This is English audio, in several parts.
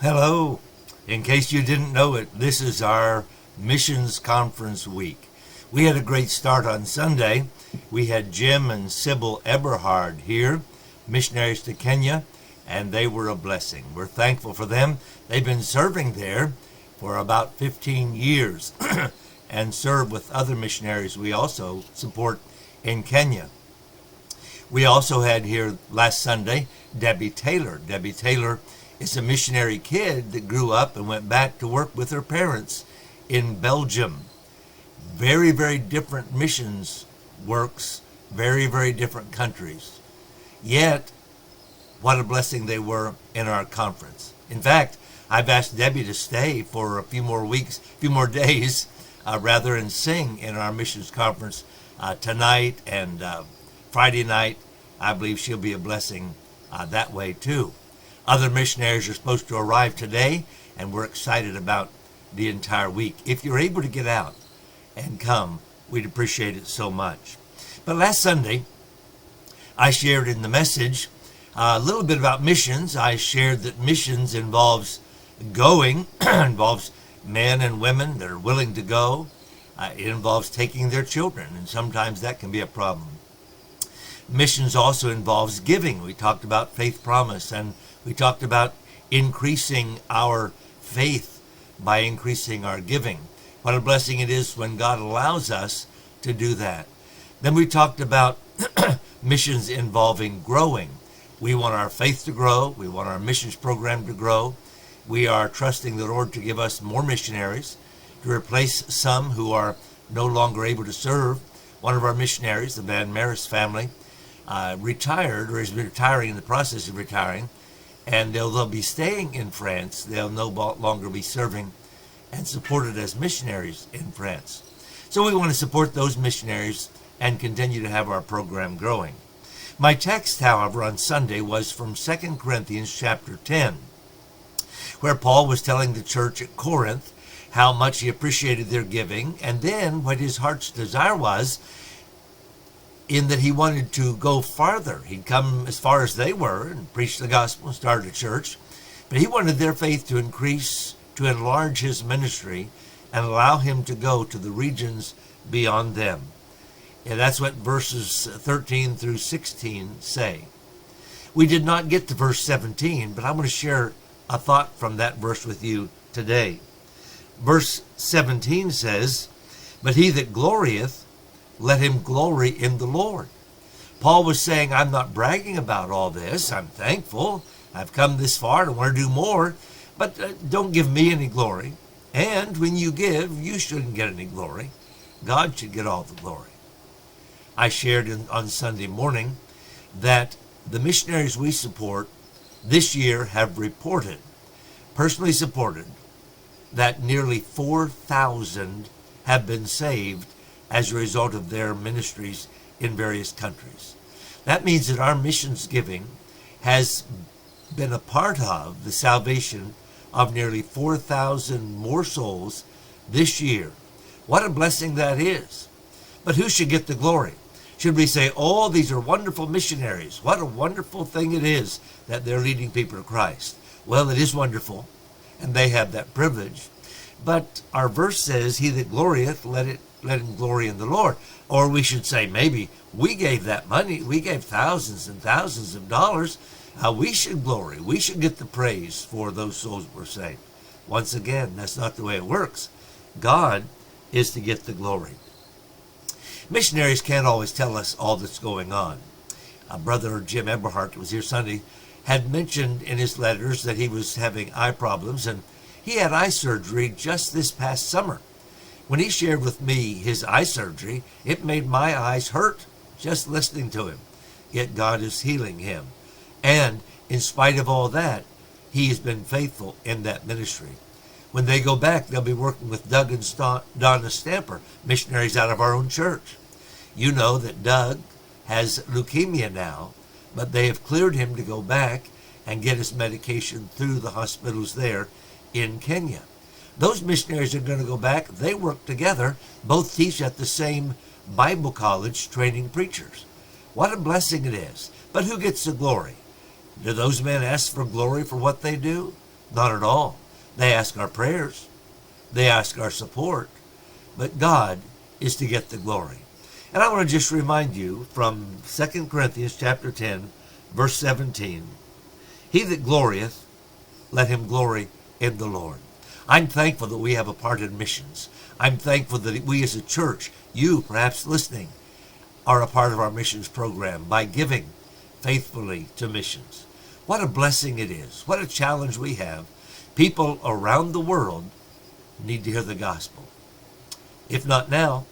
Hello. In case you didn't know it, this is our Missions Conference week. We had a great start on Sunday. We had Jim and Sybil Eberhard here, missionaries to Kenya, and they were a blessing. We're thankful for them. They've been serving there for about 15 years and serve with other missionaries we also support in Kenya. We also had here last Sunday Debbie Taylor. Debbie Taylor is a missionary kid that grew up and went back to work with her parents in Belgium. Very, very different missions works, very, very different countries. Yet, what a blessing they were in our conference. In fact, I've asked Debbie to stay for a few more weeks, a few more days, and sing in our missions conference tonight and Friday night. I believe she'll be a blessing that way too. Other missionaries are supposed to arrive today, and we're excited about the entire week. If you're able to get out and come, we'd appreciate it so much. But last Sunday, I shared in the message a little bit about missions. I shared that missions involves going, involves men and women that are willing to go. It involves taking their children, and sometimes that can be a problem. Missions also involves giving. We talked about faith promise, and we talked about increasing our faith by increasing our giving. What a blessing it is when God allows us to do that. Then we talked about missions involving growing. We want our faith to grow. We want our missions program to grow. We are trusting the Lord to give us more missionaries, to replace some who are no longer able to serve. One of our missionaries, the Van Maris family, retired, or is retiring, in the process of retiring, and they'll be staying in France. They'll no longer be serving and supported as missionaries in France. So we want to support those missionaries and continue to have our program growing. My text, however, on Sunday was from 2 Corinthians chapter 10, where Paul was telling the church at Corinth how much he appreciated their giving, and then what his heart's desire was, in that he wanted to go farther. He'd come as far as they were and preach the gospel and started a church, but he wanted their faith to increase, to enlarge his ministry, and allow him to go to the regions beyond them. And that's what verses 13 through 16 say. We did not get to verse 17, but I'm going to share a thought from that verse with you today. Verse 17 says, "But he that glorieth, let him glory in the Lord." Paul was saying, I'm not bragging about all this. I'm thankful. I've come this far and I want to do more, but don't give me any glory. And when you give, you shouldn't get any glory. God should get all the glory. I shared on Sunday morning that the missionaries we support this year have reported, personally supported, that nearly 4,000 have been saved as a result of their ministries in various countries. That means that our missions giving has been a part of the salvation of nearly 4,000 more souls this year. What a blessing that is. But who should get the glory? Should we say, oh, these are wonderful missionaries. What a wonderful thing it is that they're leading people to Christ. Well, it is wonderful, and they have that privilege. But our verse says, he that glorieth, let him glory in the Lord. Or we should say, maybe we gave that money. We gave thousands and thousands of dollars. We should glory. We should get the praise for those souls that were saved. Once again, that's not the way it works. God is to get the glory. Missionaries can't always tell us all that's going on. Brother Jim Eberhard, who was here Sunday, had mentioned in his letters that he was having eye problems, and he had eye surgery just this past summer. When he shared with me his eye surgery, it made my eyes hurt just listening to him. Yet God is healing him. And in spite of all that, he has been faithful in that ministry. When they go back, they'll be working with Doug and Donna Stamper, missionaries out of our own church. You know that Doug has leukemia now, but they have cleared him to go back and get his medication through the hospitals there in Kenya. Those missionaries are going to go back. They work together. Both teach at the same Bible college training preachers. What a blessing it is. But who gets the glory? Do those men ask for glory for what they do? Not at all. They ask our prayers. They ask our support. But God is to get the glory. And I want to just remind you from 2 Corinthians chapter 10, verse 17, he that glorieth, let him glory in the Lord. I'm thankful that we have a part in missions. I'm thankful that we as a church, you perhaps listening, are a part of our missions program by giving faithfully to missions. What a blessing it is. What a challenge we have. People around the world need to hear the gospel. If not now,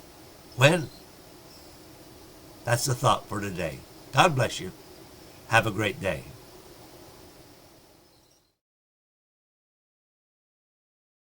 when? That's the thought for today. God bless you. Have a great day.